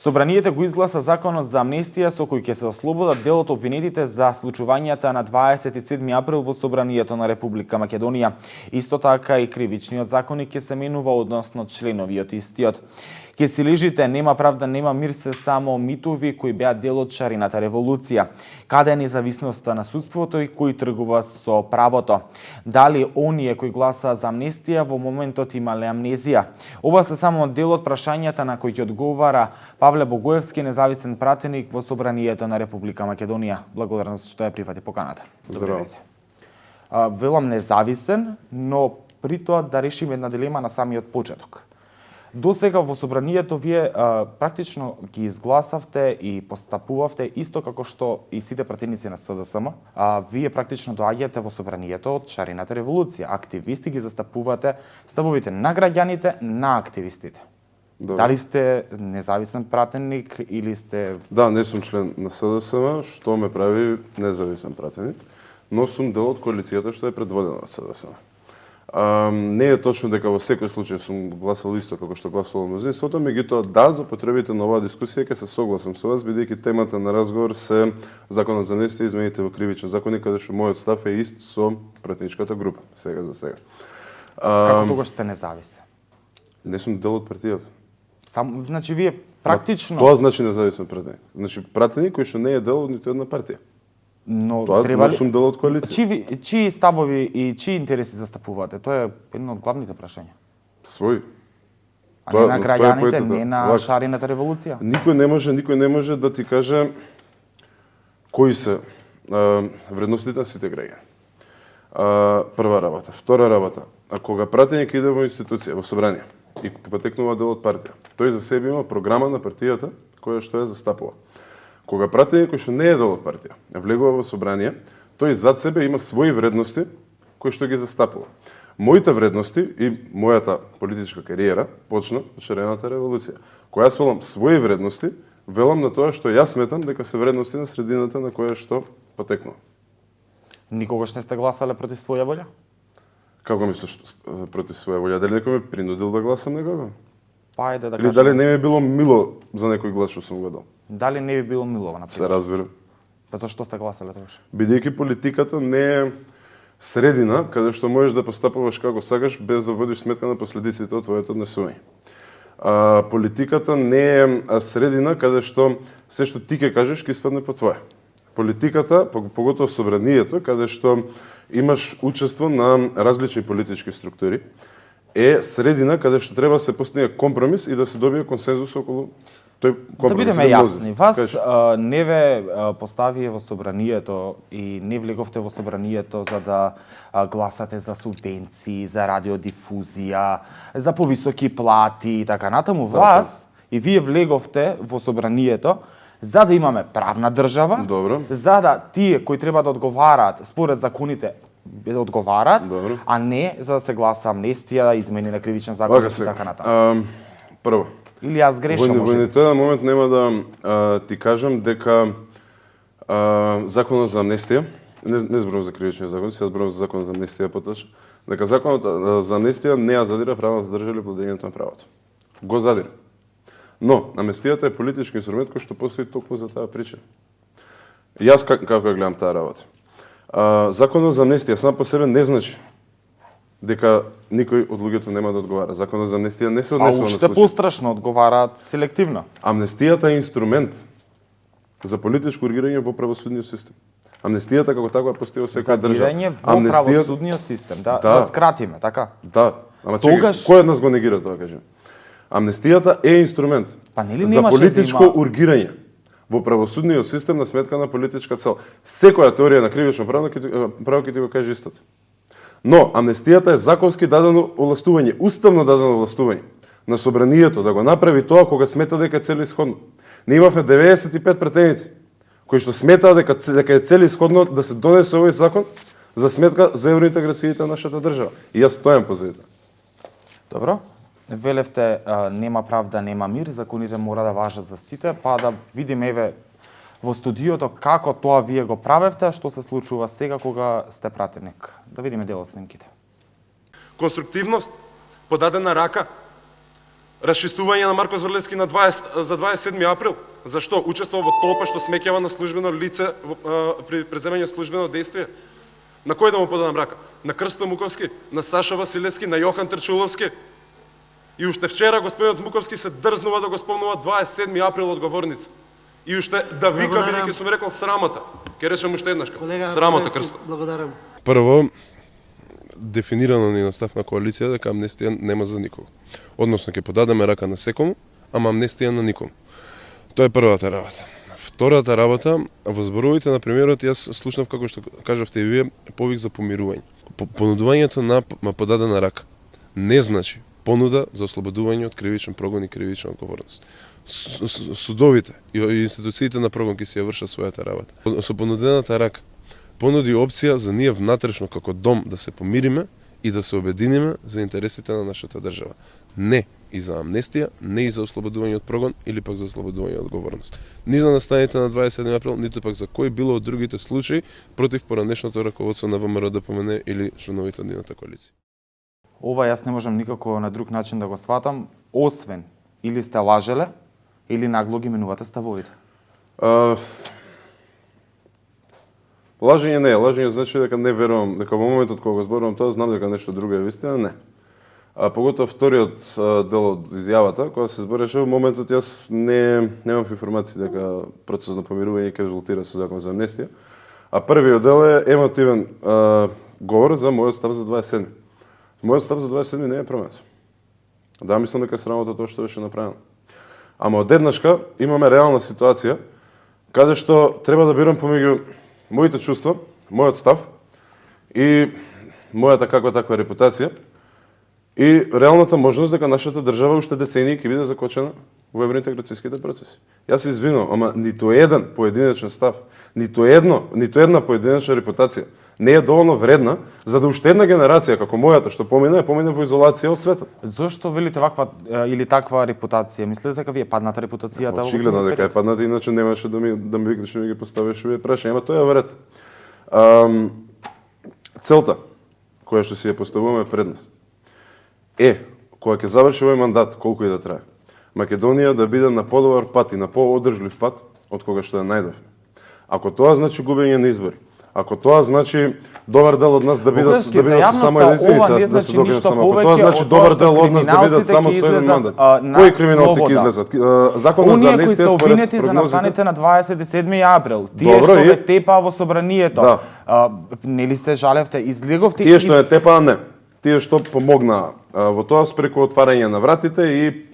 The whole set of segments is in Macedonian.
Собранието го изгласа законот за амнестија со кој ќе се ослободат дел од обвинетите за случувањата на 27 април во Собранието на Република Македонија. Исто така и кривичниот законник ќе се менува односно членови од истиот. Ке си лежите, нема правда, нема мир се само митови кои беа дел од шарината револуција. Каде е независноста на судството и кој тргува со правото? Дали оние кои гласаа за амнестија во моментот имале амнезија? Ова се само дел од прашањата на кои ќе одговара Павле Богоевски, независен пратеник во Собранието на Република Македонија. Благодарам за што ја прифати поканата. Здраво. Велам независен, но при тоа да решиме една дилема на самиот почеток. До сега во Собранието вие практично ги изгласавте и постапувавте исто како што и сите пратеници на СДСМ. Вие практично доаѓате во Собранието од шарината револуција. Активисти ги застапувате ставовите на граѓаните, на активистите. Добре. Дали сте независен пратеник или сте... Да, не сум член на СДСМ, што ме прави независен пратеник, но сум дел од коалицијата што е предводена од СДСМ. Не е точно дека во секој случај сум гласал исто како што гласувало мнозинството, меѓутоа да, за потребите на оваа дискусија ќе се согласам со вас, бидејќи темата на разговор се законот за амнестија и измените во кривичен законник, каде што мојот став е ист со пратеничката група, сега за сега. Како тогаш сте независен? Не сум дел од партијата. Значи вие практично... Тоа значи независен пратеник. Значи пратеник кој што не е дел од ниту една партија. Но Тоа треба ли... сум дел од коалиција. Чии ставови и чии интереси застапувате? Тоа е едно од главните прашања. Свој. А не на граѓаните, поетата. не на шарината револуција. Никој не може да ти каже кои се вредностите на сите граѓани. Прва работа. Втора работа. А кога пратеник иде во институција, во собрание и потекнува дел од партија, тој за себе има програма на партијата која што ја застапува. Кога пратеник кој што не е дел од партија, влегува во собрание, тој зад себе има своји вредности кои што ги застапува. Моите вредности и мојата политичка кариера почна од шарената револуција. Кога јас велам своји вредности, велам на тоа што јас сметам дека се вредности на средината на која што потекнува. Никогаш не сте гласале против своја волја? Како мислиш против своја волја? Дали некој ме принудил да гласам некога? Па ајде да Или кажем. дали не ми било мило за некој глас што сум го дал? Дали не би било милово на Се пример? разбира. Па зашто сте гласале тогаш? Бидејќи политиката не е средина каде што можеш да постапуваш како сакаш без да водиш сметка на последиците од твоето однесување. Политиката не е средина каде што се што ти ќе кажеш ќе испадне по твое. Политиката, поготово собранието, каде што имаш учество на различни политички структури, е средина каде што треба да се постигне компромис и да се добие консензус околу тој компромис. Да бидеме јасни, вас не ве поставие во собранието и не влеговте во собранието за да гласате за субвенции, за радиодифузија, за повисоки плати и така натаму. Вас и вие влеговте во собранието за да имаме правна држава, Добро. за да тие кои треба да одговараат според законите да одговараат, Добро. а не за да се гласа амнестија, измени на кривичен закон и така натаму. Прво, Или јас грешам, во може би. тој момент нема да ти кажам дека законот за амнестија, не зборувам за кривичниот закон, сега зборувам за законот за амнестија поточно, дека законот за амнестија не ја задира правната држава или владењето на правото. Го задира. Но амнестијата е политички инструмент кој што постои токму за таа причина. Јас како ја гледам таа работа. Законот за амнестија сам по себе не значи дека никој од луѓето нема да одговара. Законот за амнестија не се однесува на уште случај. пострашно одговараат селективно. Амнестијата е инструмент за политичко ургирање во правосудниот систем. Амнестијата како таква постои во секоја држава. Задирање во правосудниот систем, да скратиме, така? Да, ама Тогаш- кој од нас го негира тоа, кажем? Амнестијата е инструмент Па нели за немаше политичко да има- ургирање во правосудниот систем на сметка на политичка цел. Секоја теорија на кривично право ќе ти го каже истото. Но амнестијата е законски дадено овластување, уставно дадено овластување на собранието да го направи тоа кога смета дека е целисходно. Ние имавме 95 претеници кои што сметаа дека е целисходно да се донесе овој закон за сметка за евроинтеграцијата на нашата држава. И јас стојам позади тоа. Добро. Велевте нема правда, нема мир, законите мора да важат за сите, па да видиме еве во студиото како тоа вие го правевте, што се случува сега кога сте пратеник. Да видиме дел од снимките. Конструктивност, подадена рака, Расчистување на Марко Зврлевски за 27 април. Зашто? Учествува во толпа што смеќава на службено лице при преземање службено действие. На кој да му подадам рака? На Крсто Муковски, на Саша Василевски, на Јохан Трчуловски. И уште вчера господинот Муковски се дрзнува да го спомнува 27 април одговорница. И уште да вика, бидејќи сум рекол срамота. Ке речем уште еднашка. Срамота, Крсто. Благодарам. Прво, дефинирано ни на став на коалиција дека амнестија нема за никого. Односно, ќе подадеме рака на секому, ама амнестија на никому. Тоа е првата работа. Втората работа, во зборовите на премиерот, јас слушнав како што кажавте и вие, повик за помирување. Понудувањето на подадена рака не значи понуда за ослободување од кривичен прогон и кривична одговорност. Судовите и институциите на прогон ќе си ја вршат својата работа. Со понудената рака понуди опција за ние внатрешно како дом да се помириме и да се обединиме за интересите на нашата држава. Не и за амнестија, не и за ослободување од прогон или пак за ослободување од одговорност. Ни за настаните на 27 април, ниту пак за кој било од другите случаи против поранешното раководство на ВМРО ДПМН или членовите од нивната коалиција. Ова јас не можам никако на друг начин да го сватам, освен или сте лажеле, или нагло ги менувате ставовите. Лажење не е. Лажење значи дека не верувам, дека во моментот кога го зборувам тоа, знам дека нешто друго е вистина, не. А поготоа вториот дел од изјавата, кога се збореше, во моментот јас немам информации дека процесот на помирување ќе резултира со закон за амнестија. А првиот дел е емотивен говор за мојот став за 27. Мојот став за 27 не е променет. Да, мислам дека е срамота тоа што беше направено. Ама одеднашка имаме реална ситуација каде што треба да бирам помеѓу моите чувства, мојот став и мојата каква таква репутација и реалната можност дека нашата држава уште децении ќе биде закочена во евроинтеграцијските процеси. Јас се извинувам, ама ниту еден поединечен став, ниту една поединечна репутација не е доволно вредна за да уште една генерација како мојата што помина во изолација од светот. Зошто велите ваква или таква репутација? Мислите дека ви е падната репутацијата? Очигледно дека е падната, иначе немаше да ми викнеш и ми ги поставиш овие прашања, ама тоа е вред. Целта која што си ја поставуваме пред нас е, кога ќе заврши овој мандат, колку и да трае, Македонија да биде на подобар пат и на поодржлив пат од кога што ја најдовме. Ако тоа значи губење на избори, ако тоа значи добар дел од нас да бидат само единствени, да се докажат само, ако тоа значи добар дел од нас да бидат само со еден мандат. Кои криминалци ќе излезат? Законот за амнестија според прогнозите. Оние кои се обвинети за настаните на 27 април, тие што ве тепаа во собранието, нели се жалевте, излеговте? Тие што не тепаа, не. Тие што помогнаа во тоа преку отварање на вратите и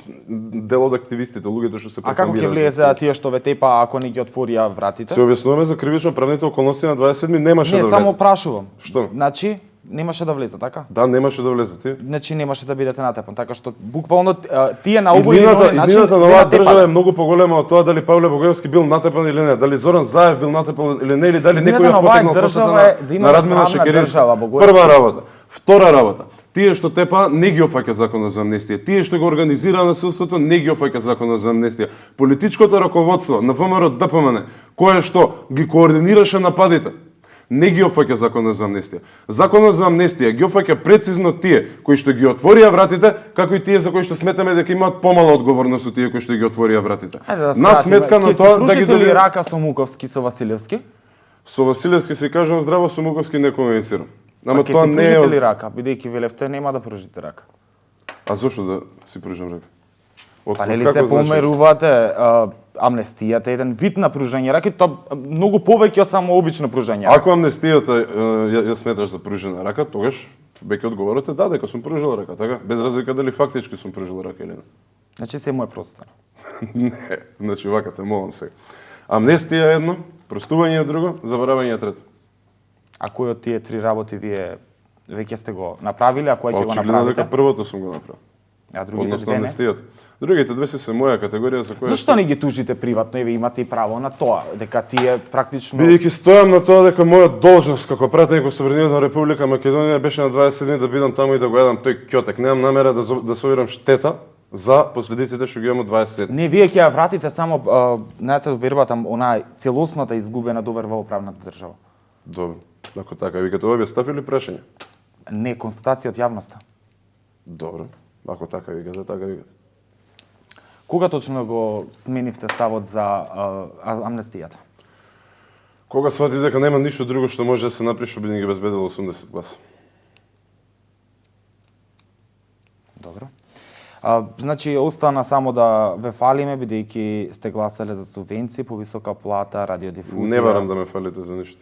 дел од активистите, луѓето што се прокламираат. А како ќе влезе тие што ве тепаа ако не ги отворија вратите? Се објаснуваме за кривично правните околности на 27 немаше да влезе. Не, само прашувам. Што? Значи немаше да влезе, така? Да, немаше да влезе ти. Значи немаше да бидете натепан, така што буквално тие на овој начин иднината на оваа држава е многу поголема од тоа дали Павле Богоевски бил натепан или не, дали Зоран Заев бил натепан или не, или дали некој ја потегнал посета на Радмила Шекеревски. Прва работа. Втора работа. Тие што тепа не ги опфаќа законот за амнестија. Тие што го организира насилството не ги опфаќа законот за амнестија. Политичкото раководство на ВМРО ДПМН, кое што ги координираше нападите, не ги опфаќа законот за амнестија. Законот за амнестија ги опфаќа прецизно тие кои што ги отворија вратите, како и тие за кои што сметаме дека имаат помала одговорност од тие кои што ги отворија вратите. На сметка на тоа да ги добијат рака со Муковски, со Василевски? Со Василевски си кажувам здраво, со Муковски не комуницирам. Ама тоа не е ли рака, бидејќи велевте нема да пружите рака. А зошто да си пружам рака? Па нели се померувате амнестијата еден вид на пружање рака, тоа многу повеќе од само обично пружање рака. Ако амнестијата ја сметаш за пружена рака, тогаш веќе одговорот е да, дека сум пружил рака, така? Без разлика дали фактички сум пружил рака или не. Значи се мој простор. Не, значи вака те молам сега. Амнестија е едно, простување е друго, заборавање е трето. А кој од тие три работи вие веќе сте го направиле, а кој ќе го направите? Очигледно дека првото сум го направил. А другите две не? Другите две се моја категорија за која... Зашто не ги тужите приватно? Еве имате и право на тоа, дека тие практично... Бидејќи стојам на тоа дека моја должност како пратеник во Суверенитетна Република Македонија беше на 27 да бидам таму и да го јадам тој ќотек. Немам намера да собирам штета за последиците што ги имам од 27. Не, вие ќе ја вратите само, знаете, вербата, онаа целосната изгубена доверба во правната држава. Добро. Ако така викате, ова став или прашање? Не, констатација од јавноста. Добро. Ако така викате, така викате. Кога точно го сменивте ставот за амнестијата? Кога сватив дека нема ништо друго што може да се направи, што би ни ги безбедило 80 гласа. Добро. Значи, остана само да ве фалиме, бидејќи сте гласале за субвенции, повисока плата, радиодифузија. Не барам да ме фалите за ништо.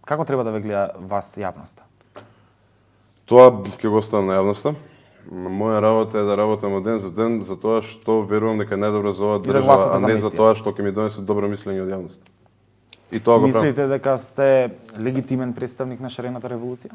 Како треба да ве гледа вас јавноста? Тоа ќе го оставам на јавноста. Моја работа е да работам од ден за ден за тоа што верувам дека е најдобро за оваа да држава, гласате а за не за амнестија. тоа што ќе ми донесе добро мислење од јавноста. И тоа го правам. Мислите дека сте легитимен представник на шарената револуција?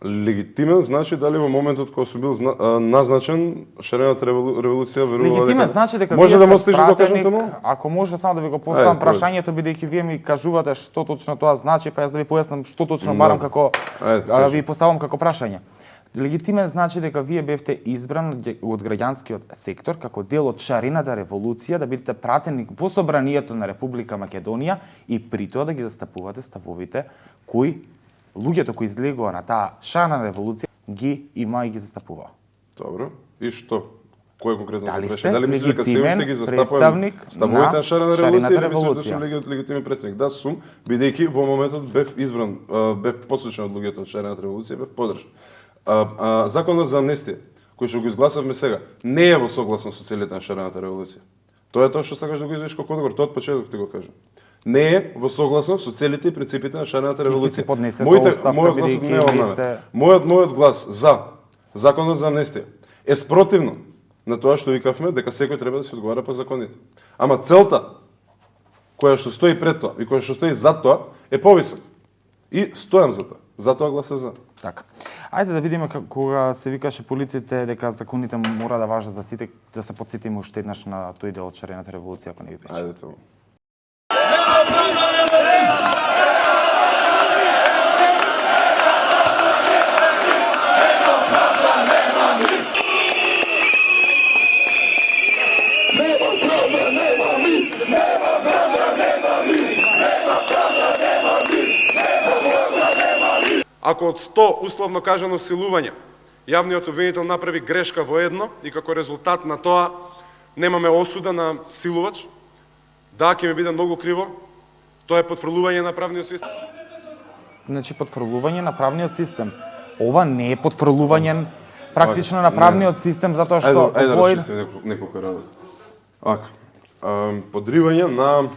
Легитимен значи дали во моментот кога сум бил назначен шарената револуција верува Легитимен значи дека може вие да сте мо стижи да кажам пратеник, таму? ако може само да ви го поставам Ајде, прашањето, бидејќи вие ми кажувате што точно тоа значи, па јас да ви појаснам што точно барам како Ајде, ви поставам како прашање. Легитимен значи дека вие бевте избран од граѓанскиот сектор како дел од шарената револуција да бидете пратеник во собранието на Република Македонија и при тоа да ги застапувате ставовите кои луѓето кои излегува на таа шарена револуција ги има и ги застапува. Добро. И што? Кој е конкретно Дали го сте Дали мислиш дека се легитимен уште ги застапувам представник ставовите на на шарената шарената револуција или мислиш да револуција? сум легитимен представник? Да, сум, бидејќи во моментот бев избран, бев послушен од луѓето од шарената револуција, бев подржан. Законот за амнестија, кој што го изгласавме сега, не е во согласно со целите на шарената револуција. Тоа е тоа што сакаш да го извадиш како одговор, тоа од почеток ти го кажам. Не е во согласно со целите и принципите на шарената револуција. се поднесете оставка, мојот глас бидејќи не е ви обмана. сте- Мојот глас за законот за амнестија е спротивно на тоа што викавме дека секој треба да се одговара по законите. Ама целта која што стои пред тоа и која што стои за тоа е повисок. И стојам за тоа. Затоа гласав за. Така. Ајде да видиме кога се викаше полициите дека законите мора да важат за сите, да се потсетиме уште еднаш на тој дел од шарената револуција, ако не ви пречи. Ајде тоа. Ако од 100 условно кажано силување, јавниот обвинител направи грешка во едно и како резултат на тоа немаме осуда на силувач, да, ќе ми биде многу криво, тоа е потврлување на правниот систем. Значи потврлување на правниот систем. Ова не е потврлување практично на правниот систем затоа што Ајде да овој расчистим неколку работи. Ака. Подривање на,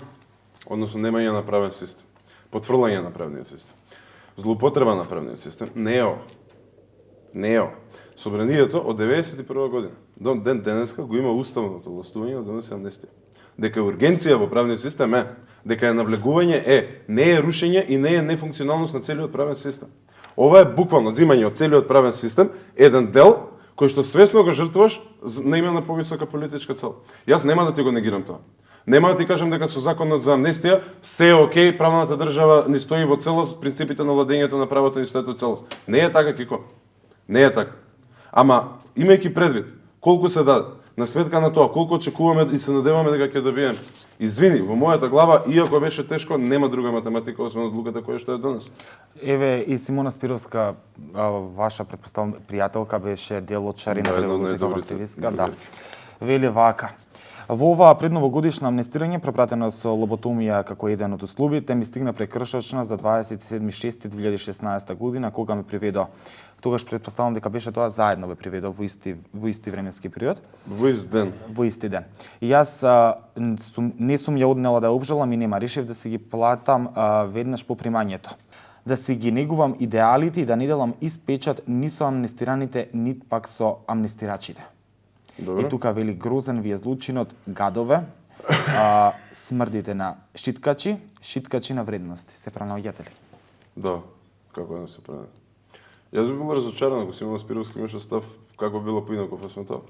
односно немање на правен систем. Потврлање на правниот систем. Злоупотреба на правниот систем не е ова. Не е ова. Собранието од 91 година до ден денеска го има уставното властување да донесе амнестија. Дека е ургенција во правниот систем е, дека е навлегување е, не е рушење и не е нефункционалност на целиот правен систем. Ова е буквално зимање од целиот правен систем, еден дел кој што свесно го жртвуваш на име на повисока политичка цел. Јас нема да ти го негирам тоа. Нема да ти кажам дека со законот за амнестија се е окей, правната држава ни стои во целост, принципите на владењето на правото ни стојат во целост. Не е така, Кико. Не е така. Ама, имајќи предвид колку се даде, на сметка на тоа колку очекуваме и се надеваме дека ќе добиеме. Извини, во мојата глава, иако беше тешко, нема друга математика освен одлуката која што е донес. Еве и Симона Спировска, ваша претпоставам пријателка, беше дел од шарената Да, една од револуција како најдобрите активистка, да. другарки. Вели вака. Во оваа предновогодишна амнестирање, препратено со лоботомија како еден од условите, ми стигна прекршочна за 27.6.2016 година, кога ме приведо. Тогаш претпоставам дека беше тоа заедно ме приведо во исти временски период, Во ист ден. во исти ден. И јас не сум ја однела да обжалам и нема, решив да си ги платам веднаш по примањето. Да си ги негувам идеалите и да не делам ист печат ни со амнестираните, ни пак со амнестирачите. Добро. И тука вели грозен ви е злучинот, гадове, смрдите на шиткачи на вредности. Се пранаоѓате ли? Да, како да не се прави. Јас би бил разочаран ако Симона Спировски имаше став како било поинаков во светот.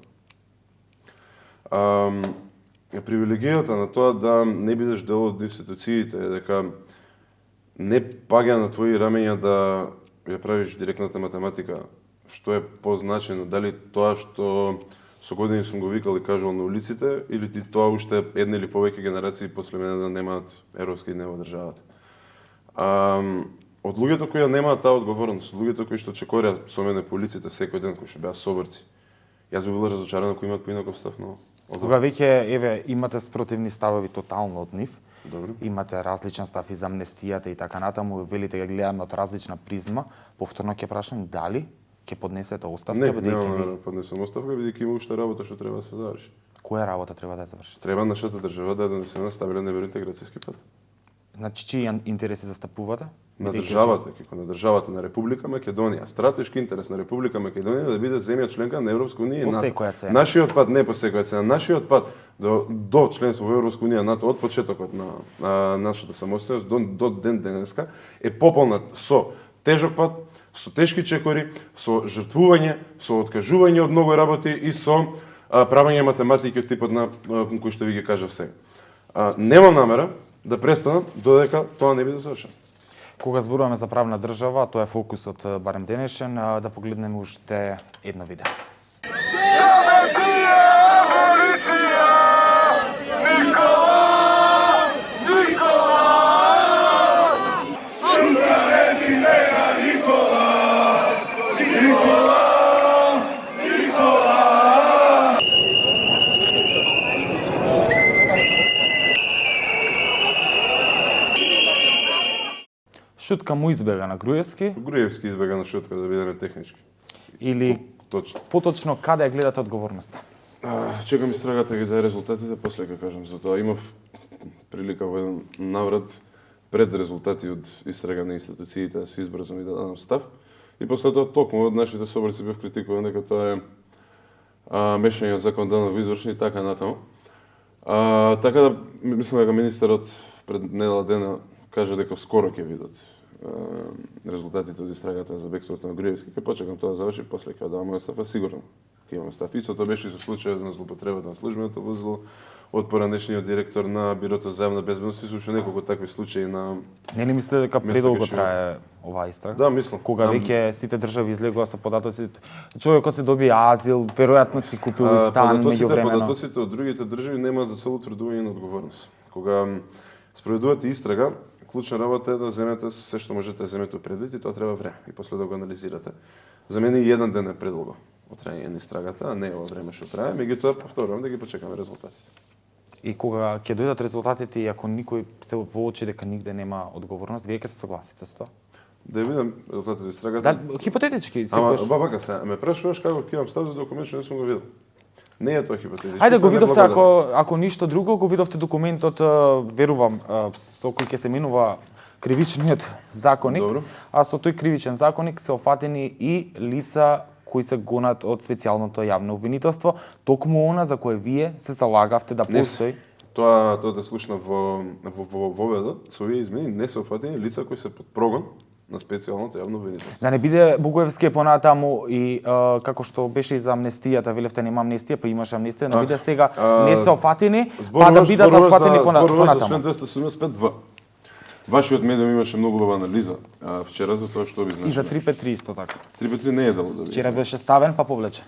Привилегијата на тоа да не бидеш дел од институциите е дека не паѓа на твои рамења да ја правиш директната математика, што е позначено, дали тоа што со години сум го викал и кажувал на улиците, или ти тоа уште една или повеќе генерации после мене да немаат еровски дне во државата. Од луѓето кои ја немаат таа одговорност, од луѓето кои што чекорија со мене по улиците секој ден, кои што беа соборци, Јас би бил разочаран ако имаат поинаков став, но Кога веќе еве имате спротивни ставови тотално од нив, Добро. имате различен став и за амнестијата и така натаму, велите ги гледаме од различна призма, повторно ќе прашам дали ќе поднесете оставка, Не, бидејќи нема ви да поднесам оставка, бидејќи има уште работа што треба да се заврши. која работа треба да ја завршите? Треба нашата држава да донесе на стабилен евроинтеграцијски пат. Значи, чии интереси застапувате? На Бидејќи државата, како на државата на Република Македонија. Стратешки интерес на Република Македонија е да биде земја членка на Европска унија и По НАТО. секоја цена. Нашиот пат, не по секоја цена, нашиот пат до членство во Европска унија и НАТО од почетокот на нашата самостојност до ден денеска е пополнат со тежок пат, со тешки чекори, со жртвување, со откажување од многу работи и со правење математики од типот на кој што ви ги кажав сега. Немам намера да престанам додека тоа не биде завршено. Кога зборуваме за правна држава, тоа е фокусот барем денешен, да погледнеме уште едно видео. Шутка му избега на Груевски Груевски избега на шутка да бидеме технички. или Точно. поточно каде ја гледате одговорноста? Чекам истрагата ги даде резултатите, после ќе кажам за тоа. Имав прилика во еден наврат пред резултати од истрага на институциите да се избрзам и да дадам став. И после тоа токму од нашите соборци бев критикуван дека тоа е мешање од законодавно во извршни и така натаму. Така да мислам дека министерот пред недела дена кажа дека скоро ќе видат резултатите од истрагата за бегството на Груевски. Ќе почекам тоа да заврши, после ќе дадам мојот став, а сигурно ќе имам став. Истото беше и со случајот на злоупотребата на службеното возило од поранешниот директор на Бирото за јавна безбедност и со уште неколку такви случаи на Нели мислите дека Место предолго Кишинев. трае оваа истрага? Да, мислам. Кога Да. веќе сите држави излегува со податоци, човекот се добија азил, веројатно си купил и стан меѓувремено. Податоците од другите држави немаат за цел утврдување на одговорност. Кога спроведувате истрага, клучна работа е да земете се што можете да земете предвид и тоа треба време и после да го анализирате. За мене и еден ден е предолго од траење на истрагата, а не ова време што трае, меѓутоа повторувам да ги почекаме резултатите. И кога ќе дојдат резултатите и ако никој се воочи дека нигде нема одговорност, вие ќе се согласите со тоа? Да ја видам резултатите од истрагата. Да, хипотетички, Ама секојаш. вака се, ме прашуваш како ќе имам став за документ што не сум го видел. Не е тоа хипотетички. Ајде го тоа не видовте, благодарам. ако ништо друго, го видовте документот, верувам, со кој ќе се менува кривичниот законник, Добро. а со тој кривичен законник се офатени и лица кои се гонат од специјалното јавно обвинителство, токму она за кое вие се залагавте да Не постои. Тоа да слушна во воведот, со овие измени не се офатени лица кои се под прогон на специјалното јавно обвинителство. Да не биде Бугоевски понатаму и како што беше и за амнестијата, велевте нема амнестија, па имаше амнестија, да не биде сега не се офатени, па да бидат офатени Зборуваш за понатаму. член 275В. Вашиот медиум имаше многу убава анализа вчера за тоа што би И за значило. 353 исто така. 353 не е дел од овие. Вчера беше ставен па повлечен.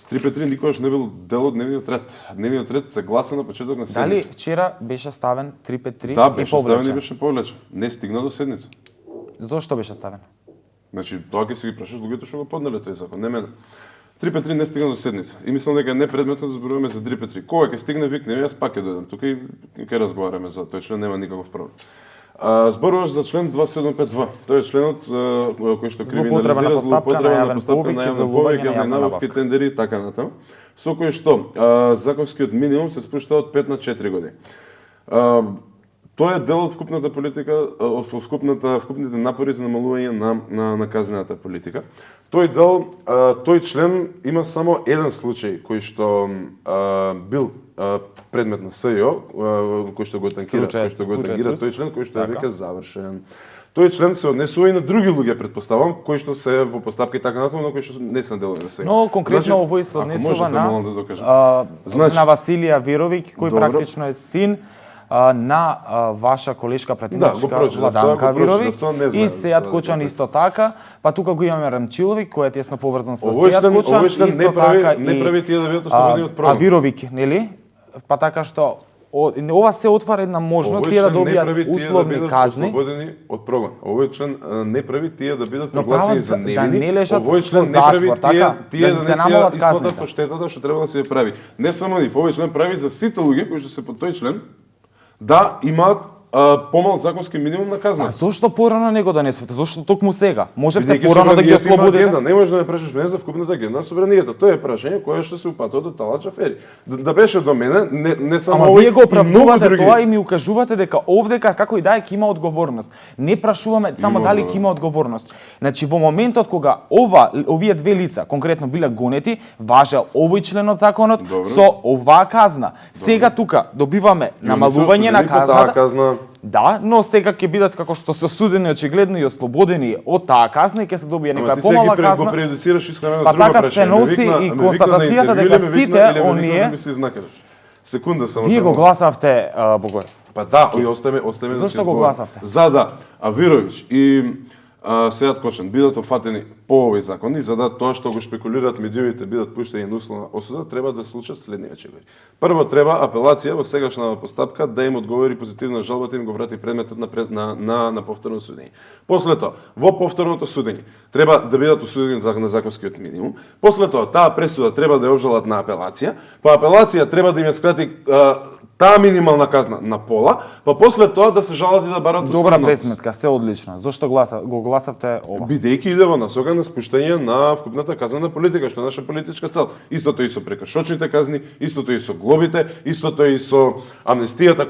353 никогаш не бил дел од дневниот ред. Дневниот ред се гласа на почеток на Дали седница. вчера беше ставен 353 Да, и беше ставен и повлечен? беше повлечен. Не стигна до седница. Зошто беше ставен? Значи, тоа ќе се ги прашаш луѓето што го поднеле тој закон, не мене. 353 не стигна до седница. И мислам дека е непредметно да зборуваме за 353. Кога ќе стигне викне, јас пак ќе дојдам тука и ќе разговараме за тој член, нема никаков проблем. Зборуваш за член 275В. Тој е членот кој што Злоупотреба на криминализира постапка на јавен повик и на јавна делување повик, на јавни јавна набавки, набавка. тендери и така натаму. Со кој што законскиот минимум се спушта од 5 на 4 години. Тоа е дел од вкупната политика, од вкупните напори за намалување на казнената политика. Тој член има само еден случај кој што бил предмет на СЈО, кој што го танкира, кој што го тангира тој член кој што е веќе завршен. Тој член се однесува и на други луѓе, предпоставам, кои што се во постапка и така натаму, но кои што не се делови на СЈО. Но конкретно овој се однесува на на Василија Веровиќ, кој практично е син на ваша колешка пратеничка Владанка Вировиќ и Сејат Кочан исто така, па тука го имаме Рамчиловиќ кој е тесно поврзан со Сејат Кочан, исто така не прави тие да бидат а ослободени од прогон. Вировиќ, нели? Па така што ова се отвара една можност тие да добијат условни казни. Ослободени од прогон. Овој член не прави тие да бидат Но прогласени прават за да невини. не лежат Овој член во не прави затвор, така, тие да да се не се намалат исплатат казните. по штетата што треба да се ја прави. Не само нив, овој член прави за сите луѓе кои што се по тој член да имаат помал законски минимум на казна. А зошто порано не го донесовте? Зошто токму сега? Можевте Бидејќи порано да ги собранието има ослободите? агенда, не може да ме прашаш мене за вкупната агенда на собранието. Тоа е прашање кое што се упатува до талач афери. Да беше до мене, не само Ама овој, вие го и многу оправдувате други. тоа и ми укажувате дека овдека како и да е ќе има одговорност. Не прашуваме само Има дали одговорност. ќе има одговорност. Значи во моментот кога овие две лица конкретно биле гонети, важел овој член од законот Добро. со оваа казна. Сега тука добиваме намалување на казната. казна. Да, но сега ќе бидат како што се осудени очигледно и ослободени од таа казна и ќе се добие Ама некоја ти сега помала ги казна. преедуцираш искрено на Па друго така прашање. се носи и констатацијата дека сите оние- да ми се изнакараш. Секунда само. Вие да го му- гласавте, Богоев. Па да, и остаме Зошто да ти го одговорам. гласавте? За да Авировиќ и Сејат Кочан бидат офатени по овој закон и за да тоа што го шпекулираат медиумите бидат пуштени на условна осуда, треба да се случат следниве чегови. Прво треба апелација во сегашна постапка да им одговори позитивно жалбата и им го врати предметот на повторно судење. После тоа, во повторното судење треба да бидат осудени на законскиот минимум. После тоа, таа пресуда треба да ја обжалат на апелација. По апелација треба да им ја скрати таа минимална казна на пола, па после тоа да се жалат и да барат Добра условен отпуск. пресметка, се одлично. Зошто го гласавте ова? Бидејќи иде во насока на спуштање на вкупната казнена политика, што е наша политичка цел. Истото и со прекршочните казни, истото и со глобите, истото и со амнестијата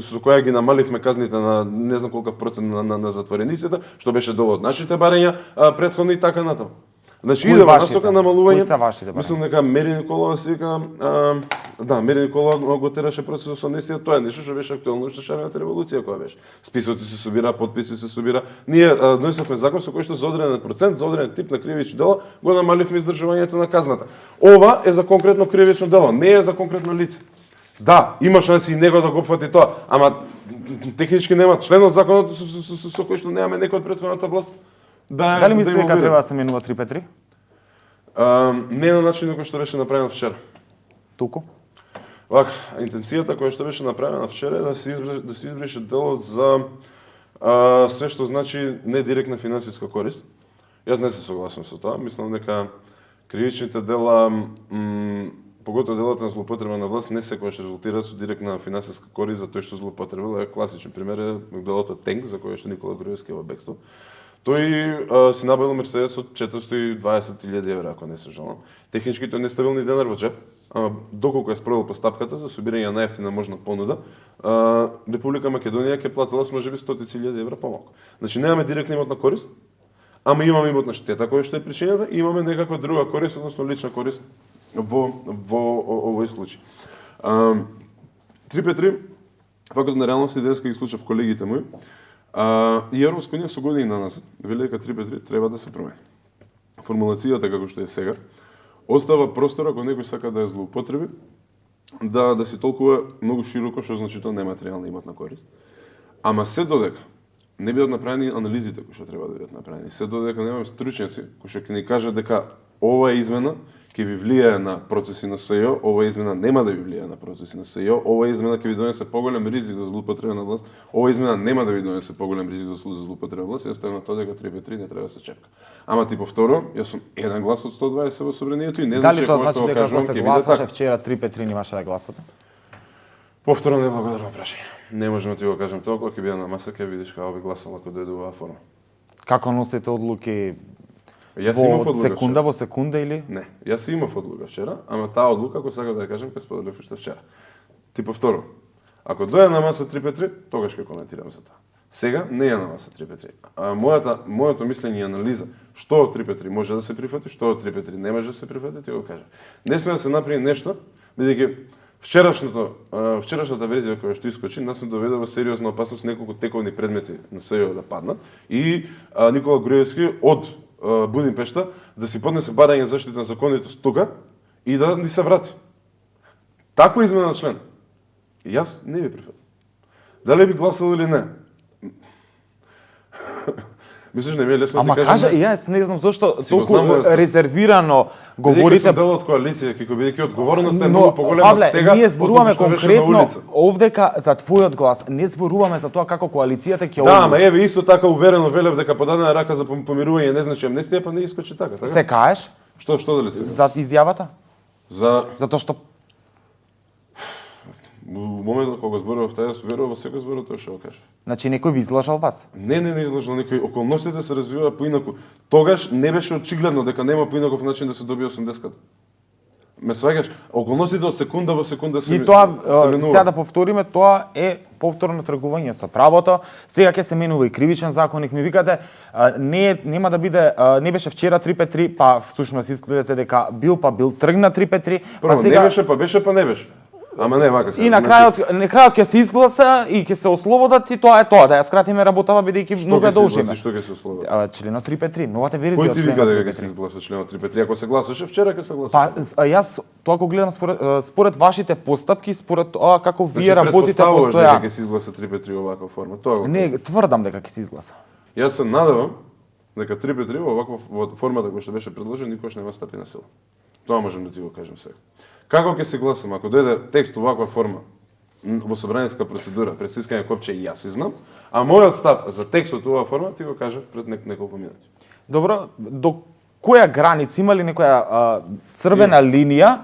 со која ги намаливме казните на не знам колкав процент на затворениците, што беше дел од нашите барања претходно и така натаму. Значи Кои иде во вашите? насока намалување. Кои се вашите барања? Мислам дека Мери Николова си вика, Мери Николова го тераше процесот со амнестија, тоа е нешто што беше актуелно уште шарената револуција која беше. Списоци се собира, подписи се собира. Ние донесовме закон со кој што за одреден процент, за одреден тип на кривични дела го намаливме издржувањето на казната. Ова е за конкретно кривично дело, не е за конкретно лице. Да, има шанси и него да го опфати тоа, ама технички нема член од законот со кој што немаме некој од претходната власт. Дали мислите дека инволвира. треба да се менува 353? Не на начин кој што беше направено вчера. Туку? Вака, интенцијата која што беше направена вчера е да се избрише делот за све што значи не директна финансиска корист. Јас не се согласувам со тоа. Мислам дека кривичните дела, поготово делата на злоупотреба на власт, не секогаш резултираат со директна финансиска корист за тој што злоупотребил. Класичен пример е делото Тенк, за кој што Никола Груевски во бегство. Тој си набавил Мерцедес од 420.000 евра, ако не се жалам. Технички тој не ставил ни денар во джеп, ама доколку е спровел постапката за собирање на најефтина можна понуда, Република Македонија ќе платила с можеби 100.000 евра помалку. Значи немаме директна имотна корист, ама имаме имотна штета која што е причината и имаме некаква друга корист, односно лична корист во овој случај. 353, фактот на реалност и денеска ги слушав колегите мои, и Европска унија со години на нас вели дека 353 треба да се промени. Формулацијата како што е сега остава простор ако некој сака да ја злоупотреби, да се толкува многу широко, што значи тоа нематеријална имотна корист. Ама се додека не бидат направени анализите кои што треба да бидат направени, се додека немаме стручњаци кои што ќе ни кажат дека ова измена ќе ви влијае на процеси на СЈО, ова измена нема да ви влијае на процеси на СЈО, ова измена ќе ви донесе поголем ризик за злоупотреба на власт, ова измена нема да ви донесе поголем ризик за злоупотреба на власт, јас стојам на тоа дека 353 не треба да се чепка. Ама ти повторувам, јас сум еден глас од 120 во собранието и не знам Дали тоа кога значи што го дека кажувам кога се ќе биде гласаше така. вчера 353 немаше да гласате? Повторно неблагодарно прашање. Не можеме ти го кажем тоа, кога ќе биде на маса ќе видиш како би гласала кога дојде оваа форма. Како носите одлуки Јас имав во одлука секунда вчера. во секунда или? Не, јас имав одлука вчера, ама таа одлука, ако сакам да ја кажем, ќе споделив уште вчера. Ти повторувам. Ако дојде на маса 353, тогаш ќе коментирам за тоа. Сега не е на маса 353. Моето мислење и анализа што од 353 може да се прифати, што од 353 не може да се прифати, ти го кажам. Не сме да се направи нешто, бидејќи вчерашната верзија која што искочи нас не доведе во сериозна опасност неколку тековни предмети на СЈО да паднат и Никола Груевски од Будимпешта да си поднесе барање за заштита на законитост тука и да ни се врати. Таква измена на член. И јас не би прифатил. Дали би гласал или не? Мислиш не ми е лесно Ама да ти кажам? кажа, јас не знам зошто Си го знам толку мојот став. резервирано Говорите говорите. дел од коалиција, како бидејќи одговорноста е Но, многу поголема Павле, сега. ние од зборуваме што беше на конкретно улица. овдека за твојот глас. Не зборуваме за тоа како коалицијата ќе Да, ама одлучи. еве исто така уверено велев дека подадена рака за помирување не значи амнестија, па не искочи така, така? Се каеш Што дали се? за изјавата? Затоа што У моментот кога зборував тај, јас верував во секој збор тоа што го кажа. значи некој ви излажал вас. Не излажал некој, околностите се развиваа поинаку. Тогаш не беше очигледно дека нема поинаков начин да се добие 80-ката. Ме сваѓаш? Околностите од секунда во секунда се И тоа, менуваат. сега да повториме, тоа е повторно тргување со правото. Сега ќе се менува и кривичен законник. Ми викате, нема да биде, не беше вчера 353, па всушност изгледа се дека бил тргна 353, Прво, па сега не беше, па не беше. Ама не вака се. и на крајот ќе се изгласа и ќе се ослободат и тоа е тоа, да ја скратиме работава бидејќи многу ја должиме. Што ќе се ослободи? Членот 353, новата верзија Кој од ти членот вика дека ќе се 353. изгласа членот 353? Ако се гласаше вчера ќе се гласа. Па јас тоа го гледам според вашите постапки, според тоа како вие работите Предпоставуваш дека постојано. ќе се изгласа 353 во ваква форма. Тоа го. Не, тврдам дека ќе се изгласа. Јас се надевам дека 353 во ваква во формата која што беше предложен никош нема стапи на сила. Тоа можам да ти го кажам сега. Како ќе се гласам ако дојде текст во ваква форма во собраниска процедура пред стискање копче и јас знам, а мојот став за текстот во оваа форма ти го кажав пред неколку минути. Добро, до која граница има ли некоја црвена линија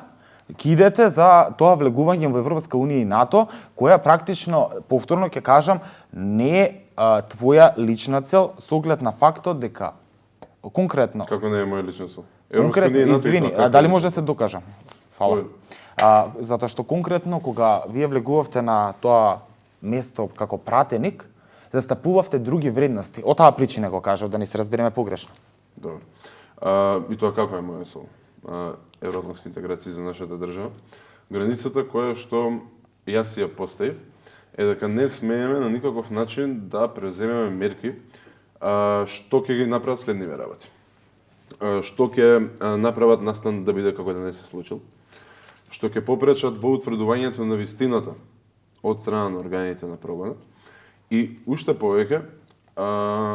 ќе идете за тоа влегување во Европска унија и НАТО, која практично, повторно ќе кажам, не е твоја лична цел со оглед на фактот дека конкретно Како не е моја лична цел? Конкретно, извини, дали може да се докажам? Фала. Затоа што конкретно кога вие влегувавте на тоа место како пратеник, застапувавте други вредности. Од таа причина го кажав, да не се разбереме погрешно. Добро. И тоа како е моја цел? Евроатлантска интеграција за нашата држава. Границата која што јас си ја поставив е дека не смееме на никаков начин да преземеме мерки што ќе ги направат следниве работи. Што ќе направат настан да биде како да не се случил, што ќе попречат во утврдувањето на вистината од страна на органите на прогонот и уште повеќе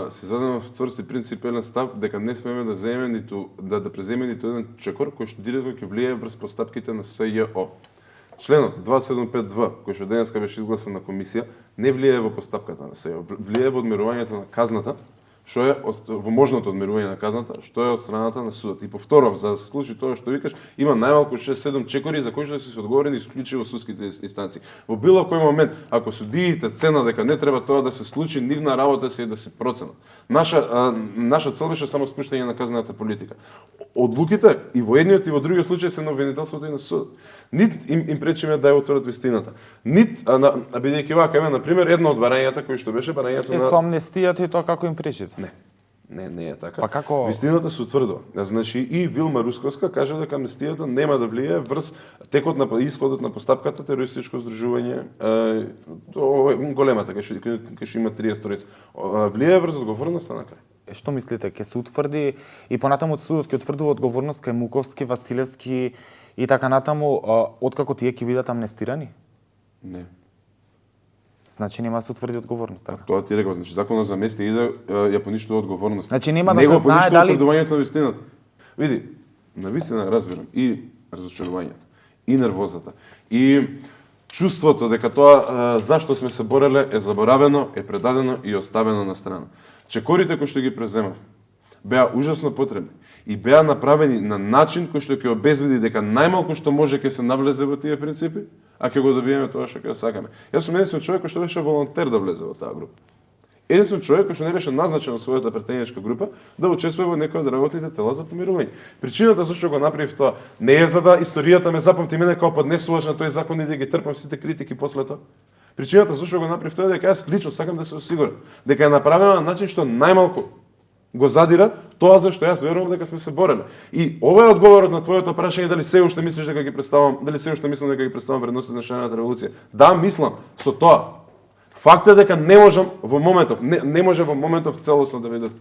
се зададен цврсти принципелен став дека не смееме да земеме ниту да преземе ниту еден чекор кој што директно ќе влијае врз постапките на СЈО. Членот 2752 кој што денеска беше изгласан на комисија не влијае во постапката на СЈО, влијае во одмерувањето на казната, што е во можното одмерување на казната, што е од страната на судот. И повторувам, за да се случи тоа што викаш, има најмалку 6-7 чекори за кои што се одговорени исклучиво судските инстанции. Во било кој момент, ако судиите цена дека не треба тоа да се случи, нивна работа се е да се проценат. Наша цел беше само спуштање на казната политика. Одлуките и во едниот и во другиот случај се на обвинителството и на судот. Нит им пречиме да ја утврдат вистината. Нит, бидејќи вака, на пример, едно од барањата кои што беше барањето на Со амнестијата и тоа како им пречите? Не е така. Па како? Вистината се утврдува. Значи и Вилма Русковска кажа дека амнестијата нема да влијае врз текот на исходот на постапката терористичко здружување, големата кај што има 30 стројца. Влијае врз одговорноста на крај. Што мислите, ќе се утврди и понатаму судот ќе утврдува одговорност кај Муковски, Василевски и така натаму, откако тие ќе бидат амнестирани? Не. Значи нема да се утврди одговорност, така? Тоа ти реков, значи законот за амнестија иде ја поништува одговорност. Значи нема да се знае дали утврдувањето на вистината. Види, на вистина разбирам и разочарувањето, и нервозата, и чувството дека тоа зашто сме се бореле е заборавено, е предадено и оставено на страна. Чекорите кои што ги преземав беа ужасно потребни и беа направени на начин кој што ќе обезбеди дека најмалку што може ќе се навлезе во тие принципи, а ќе го добиеме тоа што ќе сакаме. Јас сум единствен човек кој што беше волонтер да влезе во таа група. Единствен човек кој што не беше назначен во својата претеничка група да учествува во некои од работните тела за помирување. Причината зашто го направив тоа не е за да историјата ме запамти мене како поднесуваш на тој закон и да ги трпам сите критики после тоа. Причината зашто го направив тоа е дека јас лично сакам да се осигурам дека е направено на начин што најмалку го задира тоа за што јас верувам дека сме се бореле. И ова е одговорот на твоето прашање дали се уште мислиш дека ги представам, дали се уште мислам дека ги представам вредностите на шарената револуција. Да, мислам со тоа. Факт е дека не можам во моментов, не може во моментов целосно да бидат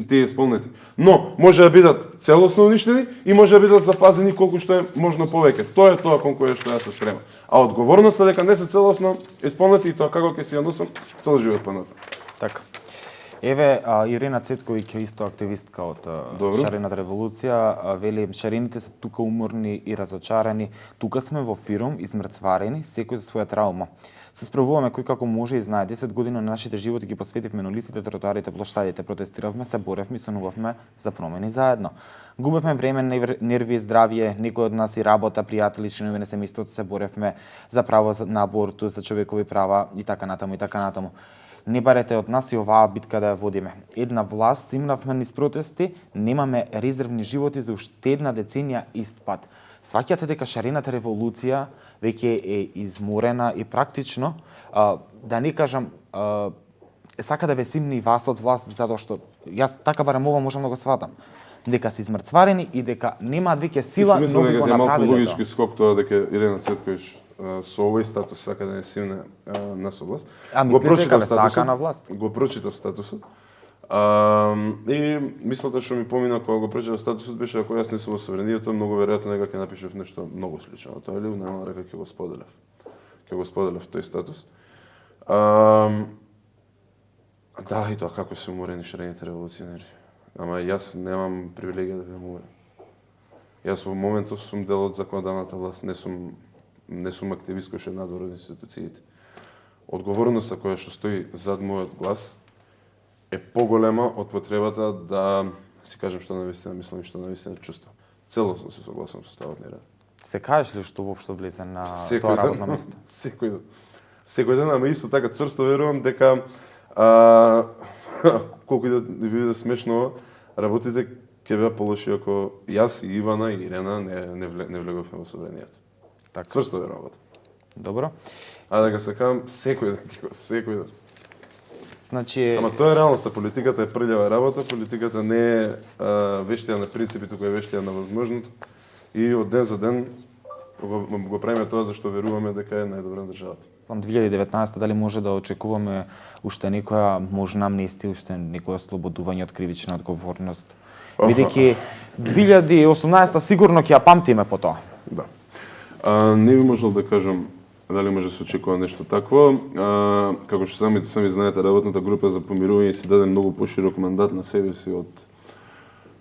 тие исполнети. Но може да бидат целосно уништени и може да бидат запазени колку што е можно повеќе. Тоа е тоа кон кое што јас се спремам. А одговорноста дека не се целосно исполнети и тоа како ќе си ја носам цел живот понатаму. Така. Еве, Ирина Цветковиќ е исто активистка од Добро. Шарената револуција, вели шарените се тука уморни и разочарани, тука сме во фирум, измрцварени, секој за своја траума. Се справуваме кој како може и знае. 10 години на нашите животи ги посветивме на улиците, тротоарите, плоштадите, протестиравме, се боревме и сонувавме за промени заедно. Губевме време, нерви и здравје, некој од нас и работа, пријатели, членови на семејството се боревме за право на абортус, за човекови права и така натаму и така натаму. Не барете од нас и оваа битка да ја водиме. Една власт имнавме низ протести, немаме резервни животи за уште една деценија ист пат. Сваќате дека шарената револуција веќе е изморена и практично, да не кажам, сака да ве симни вас од власт, затоа што јас така барем ова можам да го сватам. Дека се измрцварени и дека немаат веќе сила, но Мислам би го дека е малку направиле логички тоа. скок тоа дека Ирина Цветковиќ со овој статус сака да не симне нас од власт. А мислите дека ве сака на власт? Го прочитав статусот. И мислата што ми помина кога го прочитав статусот беше ако јас не сум во Собранието, многу веројатно дека ќе напишев нешто многу слично на тоа или на река ќе го споделев. Ќе го споделев тој статус. Да, и тоа како се уморени шарените револуционери. Ама јас немам привилегија да бидам уморен. Јас во моментов сум дел од законодавната власт, не сум активист кој што е надвор од институциите. Одговорноста која што стои зад мојот глас е поголема од потребата да си кажам што навистина мислам и што навистина чувствам. Целосно се согласувам со ставот на Ирена. Се кажеш ли што воопшто влезе на Секој тоа ден, работно место? Секој ден. Секој ден, ама исто така цврсто верувам дека колку и да ви биде смешно, работите ќе беа полоши ако јас и Ивана и Ирена не влеговме во Собранието. Така. Цврсто верувам во тоа. Добро. А да се кажам, секој ден, секој ден. Значи, Ама тоа е реалноста, политиката е прљава работа, политиката не е вештија на принципи, туку е вештија на возможност. И од ден за ден го правиме тоа за што веруваме дека е најдобро на државата. 2019 дали може да очекуваме уште некоја можна амнестија, уште некоја ослободување од кривична одговорност? Бидејќи 2018 сигурно ќе ја памтиме по тоа. Да. Не би можел да кажам дали може да се очекува нешто такво. Како што сами знаете, работната група за помирување си даде многу поширок мандат на себе си од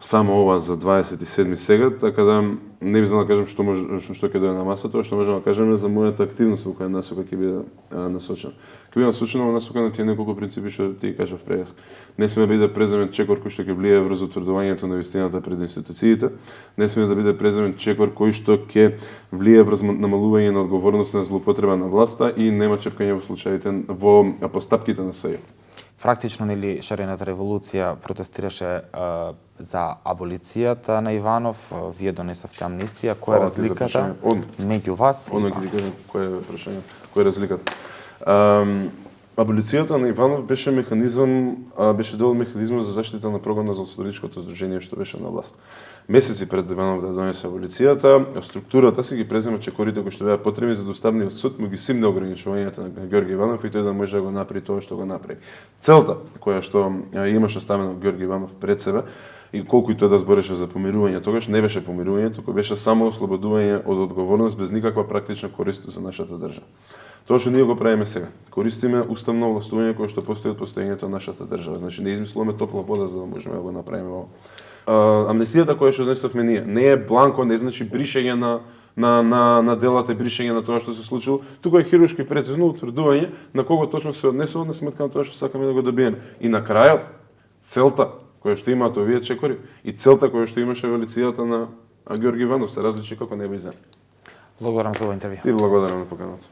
само ова за 27 сега, така да не би знал да кажам што ќе дојде на масата, што можам да кажам за мојата активност во која насока ќе биде насочена. Ќе биде насочена во насока на тие неколку принципи што ти кажав пред јас. Не сме да биде преземен чекор кој што ќе влијае врз утврдувањето на вистината пред институциите, не сме да биде преземен чекор кој што ќе влијае врз намалување на одговорност на злоупотреба на власта и нема чепкање во случаите во постапките на СЈ. Практично, нели, шарената револуција протестираше за аболицијата на Иванов, вие донесовте амнестија, која е разликата меѓу вас и Одма ќе ти кажам која е прашање, која е разликата. Аболицијата на Иванов беше механизам, беше дел од механизмот за заштита на прогона за студеничкото здружение што беше на власт. Месеци пред Иванов да донесе аболицијата, структурата си ги презема чекорите кои што беа потребни за доставниот суд, му ги симне ограничувањата на Ѓорги Иванов и тој да може да го направи тоа што го направи. Целта која што имаше ставено Ѓорги Иванов пред себе и колку и тој да збореше за помирување, тогаш не беше помирување, туку беше само ослободување од одговорност без никаква практична корист за нашата држава. Тоа што ние го правиме сега, користиме уставно властување кое што постои од постоењето на нашата држава. Значи не измислуваме топла вода за да можеме да го направиме ова. Амнестијата која што донесовме ние не е бланко, не значи бришење на делата, бришење на тоа што се случило, туку е хируршки прецизно утврдување на кого точно се однесува на сметка на тоа што сакаме да го добиеме. И на крајот целта која што имаат овие чекори и целта која што имаше аболицијата на Ѓорги Иванов се различи како небо и земја. Благодарам за овој интервју. И благодарам на поканата.